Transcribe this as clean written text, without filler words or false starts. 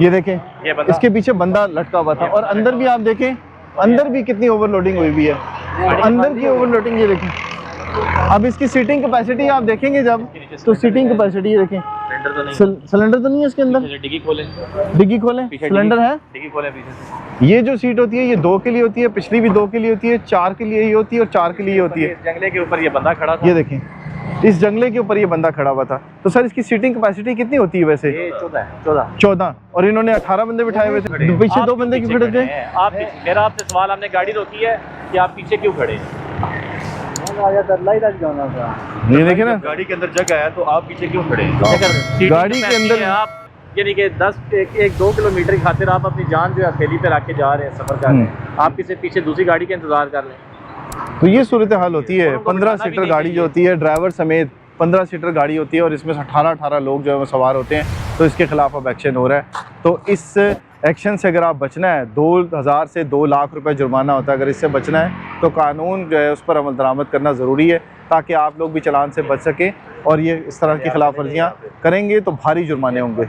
ये देखें, इसके पीछे बंदा लटका हुआ था। और अंदर भी आप देखें, अंदर भी कितनी ओवरलोडिंग हुई भी है, अंदर की ओवरलोडिंग ये देखें। अब इसकी सीटिंग कैपेसिटी आप देखेंगे जब, तो सीटिंग कैपेसिटी ये देखें। सिलेंडर तो नहीं है इसके अंदर, डिग्गी खोलें, सिलेंडर है, डिग्गी खोलें पीछे। ये जो सीट होती है ये 2 के लिए होती है, पिछली भी 2 के लिए होती है, 4 के लिए ही होती है और 4 के लिए होती है। जंगले के ऊपर ये बंदा खड़ा था, ये देखें, इस जंगले के ऊपर ये बंदा खड़ा हुआ था। तो सर इसकी सीटिंग कैपेसिटी कितनी होती है वैसे? 14 और इन्होंने 18 बंदे बिठाए हुए थे, पीछे 2 बंदे क्यों खड़े थे? मेरा आपसे सवाल, हमने गाड़ी रोकी है कि आप पीछे क्यों खड़े हैं? ये देखे ना, गाड़ी के अंदर जगह है तो आप पीछे क्यों खड़े हैं? गाड़ी के अंदर आप यानी कि 1-2 किलोमीटर की खातिर आप अपनी जान जो है अकेली पे रख के जा रहे हैं, सफर कर रहे हैं, आप पीछे दूसरी गाड़ी का इंतजार कर लें। तो ये सूरत हाल होती है। 15 सीटर गाड़ी जो होती है, ड्राइवर समेत 15 सीटर गाड़ी होती है और इसमें 18 लोग जो है वो सवार होते हैं, तो इसके खिलाफ अब एक्शन हो रहा है। तो इस एक्शन से अगर आप बचना है, 2000 से 2 लाख रुपए जुर्माना होता है। अगर इससे बचना है तो कानून जो है उस पर अमल दरामद करना ज़रूरी है, ताकि आप लोग भी चालान से बच सकें। और ये इस तरह की खिलाफ वर्जियाँ करेंगे तो भारी जुर्माने होंगे।